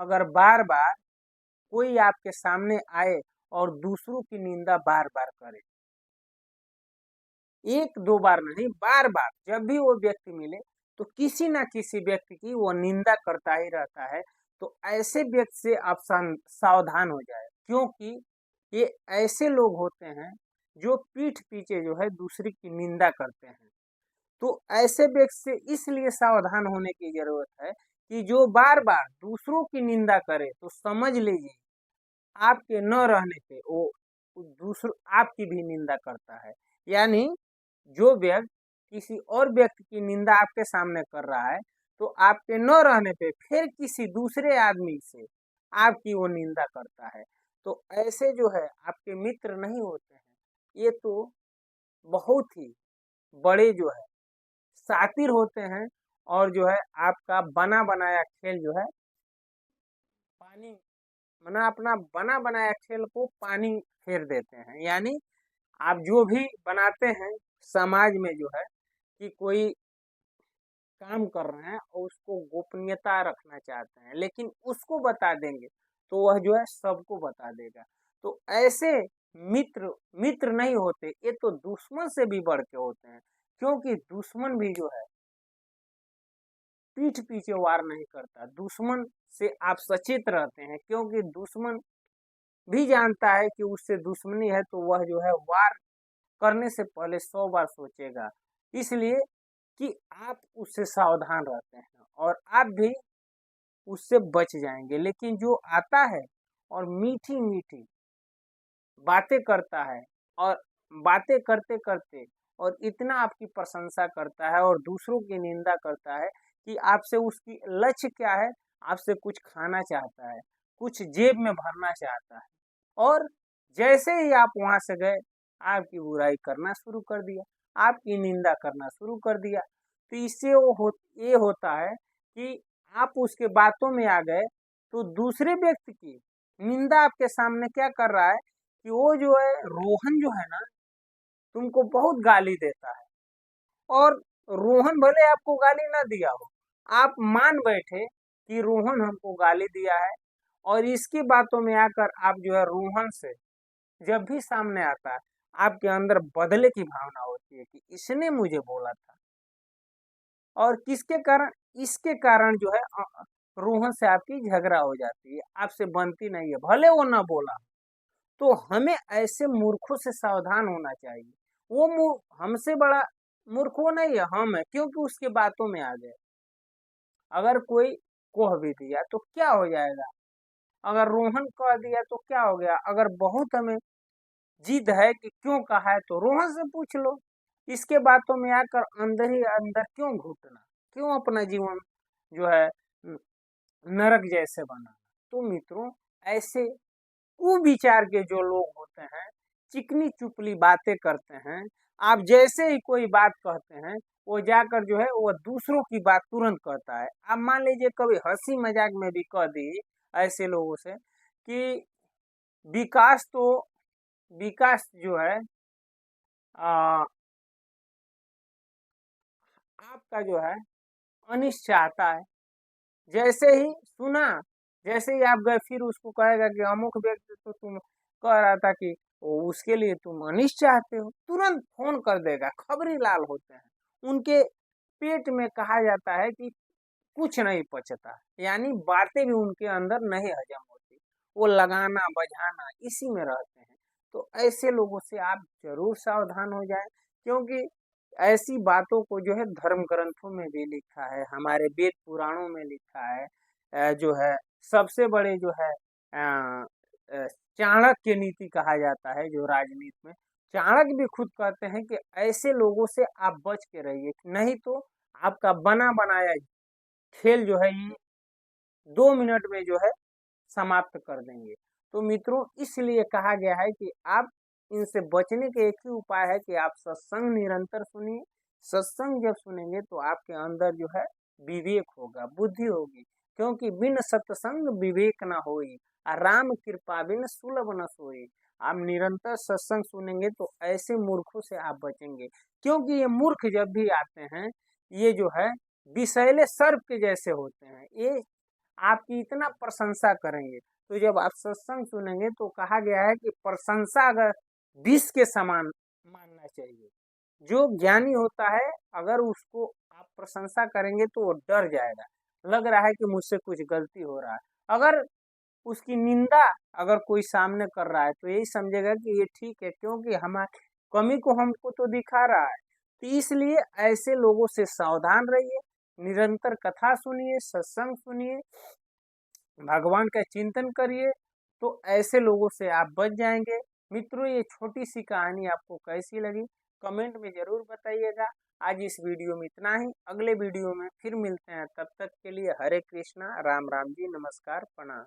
अगर बार बार कोई आपके सामने आए और दूसरों की निंदा बार बार करे, एक दो बार नहीं, बार बार जब भी वो व्यक्ति मिले तो किसी ना किसी व्यक्ति की वो निंदा करता ही रहता है, तो ऐसे व्यक्ति से आप सावधान हो जाए, क्योंकि ये ऐसे लोग होते हैं जो पीठ पीछे जो है दूसरे की निंदा करते हैं। तो ऐसे व्यक्ति से इसलिए सावधान होने की जरूरत है कि जो बार बार दूसरों की निंदा करे, तो समझ लीजिए आपके न रहने पे वो दूसरों आपकी भी निंदा करता है। यानी जो व्यक्ति किसी और व्यक्ति की निंदा आपके सामने कर रहा है, तो आपके न रहने पे फिर किसी दूसरे आदमी से आपकी वो निंदा करता है। तो ऐसे जो है आपके मित्र नहीं होते हैं, ये तो बहुत ही बड़े जो है शातिर होते हैं, और जो है आपका बना बनाया खेल जो है पानी मना अपना बना बनाया खेल को पानी फेर देते हैं। यानी आप जो भी बनाते हैं समाज में जो है कि कोई काम कर रहे हैं और उसको गोपनीयता रखना चाहते हैं, लेकिन उसको बता देंगे तो वह जो है सबको बता देगा। तो ऐसे मित्र मित्र नहीं होते, ये तो दुश्मन से भी बढ़ के होते हैं, क्योंकि दुश्मन भी जो है पीठ पीछे वार नहीं करता। दुश्मन से आप सचेत रहते हैं, क्योंकि दुश्मन भी जानता है कि उससे दुश्मनी है, तो वह जो है वार करने से पहले 100 बार सोचेगा। इसलिए कि आप उससे सावधान रहते हैं और आप भी उससे बच जाएंगे। लेकिन जो आता है और मीठी मीठी बातें करता है, और बातें करते करते और इतना आपकी प्रशंसा करता है और दूसरों की निंदा करता है कि आपसे उसकी लक्ष्य क्या है, आपसे कुछ खाना चाहता है, कुछ जेब में भरना चाहता है, और जैसे ही आप वहां से गए आपकी बुराई करना शुरू कर दिया, आपकी निंदा करना शुरू कर दिया। तो इससे ये होता है कि आप उसके बातों में आ गए, तो दूसरे व्यक्ति की निंदा आपके सामने क्या कर रहा है कि वो जो है रोहन जो है ना, तुमको बहुत गाली देता है, और रोहन भले आपको गाली ना दिया हो, आप मान बैठे कि रोहन हमको गाली दिया है, और इसकी बातों में आकर आप जो है रोहन से जब भी सामने आता है आपके अंदर बदले की भावना होती है कि इसने मुझे बोला था, और किसके कारण, इसके कारण जो है रोहन से आपकी झगड़ा हो जाती है, आपसे बनती नहीं है, भले वो ना बोला। तो हमें ऐसे मूर्खों से सावधान होना चाहिए। वो हमसे बड़ा मूर्ख वो नहीं है, हम है, क्योंकि उसके बातों में आ गए। अगर कोई कह भी दिया तो क्या हो जाएगा, अगर रोहन कह दिया तो क्या हो गया, अगर बहुत हमें जिद है कि क्यों कहा है तो रोहन से पूछ लो। इसके बातों में आकर अंदर ही अंदर क्यों घुटना, क्यों अपना जीवन जो है नरक जैसे बनाना। तो मित्रों, ऐसे कुविचार के जो लोग होते हैं, चिकनी चुपली बातें करते हैं, आप जैसे ही कोई बात कहते हैं वो जाकर जो है वो दूसरों की बात तुरंत कहता है। आप मान लीजिए कभी हंसी मजाक में भी कह दी ऐसे लोगों से कि विकास तो विकास जो है आपका जो है अनिष्ट चाहता है। जैसे ही सुना, जैसे ही आप गए फिर उसको कहेगा कि अमुक व्यक्ति तो तुम कह रहा था कि उसके लिए तुम अनिष्ट चाहते हो, तुरंत फोन कर देगा। खबरी लाल होते हैं, उनके पेट में कहा जाता है कि कुछ नहीं पचता, यानी बातें भी उनके अंदर नहीं हजम होती, वो लगाना बजाना इसी में रहते हैं। तो ऐसे लोगों से आप जरूर सावधान हो जाएं, क्योंकि ऐसी बातों को जो है धर्म ग्रंथों में भी लिखा है, हमारे वेद पुराणों में लिखा है। जो है सबसे बड़े जो है चाणक्य नीति कहा जाता है जो राजनीति में, चाणक्य भी खुद कहते हैं कि ऐसे लोगों से आप बच के रहिए, नहीं तो आपका बना बनाया खेल जो है ये 2 मिनट में जो है समाप्त कर देंगे। तो मित्रों, इसलिए कहा गया है कि आप इनसे बचने के एक ही उपाय है कि आप सत्संग निरंतर सुनिए। सत्संग जब सुनेंगे तो आपके अंदर जो है विवेक होगा, बुद्धि होगी, क्योंकि बिन सत्संग विवेक न होई, राम कृपा बिन सुलभ न सोई। आप निरंतर सत्संग सुनेंगे तो ऐसे मूर्खों से आप बचेंगे, क्योंकि ये मूर्ख जब भी आते हैं ये जो है विषैले सर्प के जैसे होते हैं। ये आपकी इतना प्रशंसा करेंगे। तो जब आप सत्संग सुनेंगे तो कहा गया है कि प्रशंसा अगर विष के समान मानना चाहिए। जो ज्ञानी होता है अगर उसको आप प्रशंसा करेंगे तो वो डर जाएगा, लग रहा है कि मुझसे कुछ गलती हो रहा है। अगर उसकी निंदा अगर कोई सामने कर रहा है तो यही समझेगा कि ये ठीक है, क्योंकि हमारी कमी को हमको तो दिखा रहा है। तो इसलिए ऐसे लोगों से सावधान रहिए, निरंतर कथा सुनिए, सत्संग सुनिए, भगवान का चिंतन करिए, तो ऐसे लोगों से आप बच जाएंगे। मित्रों, ये छोटी सी कहानी आपको कैसी लगी कमेंट में जरूर बताइएगा। आज इस वीडियो में इतना ही, अगले वीडियो में फिर मिलते हैं। तब तक के लिए हरे कृष्णा, राम राम जी, नमस्कार, प्रणाम।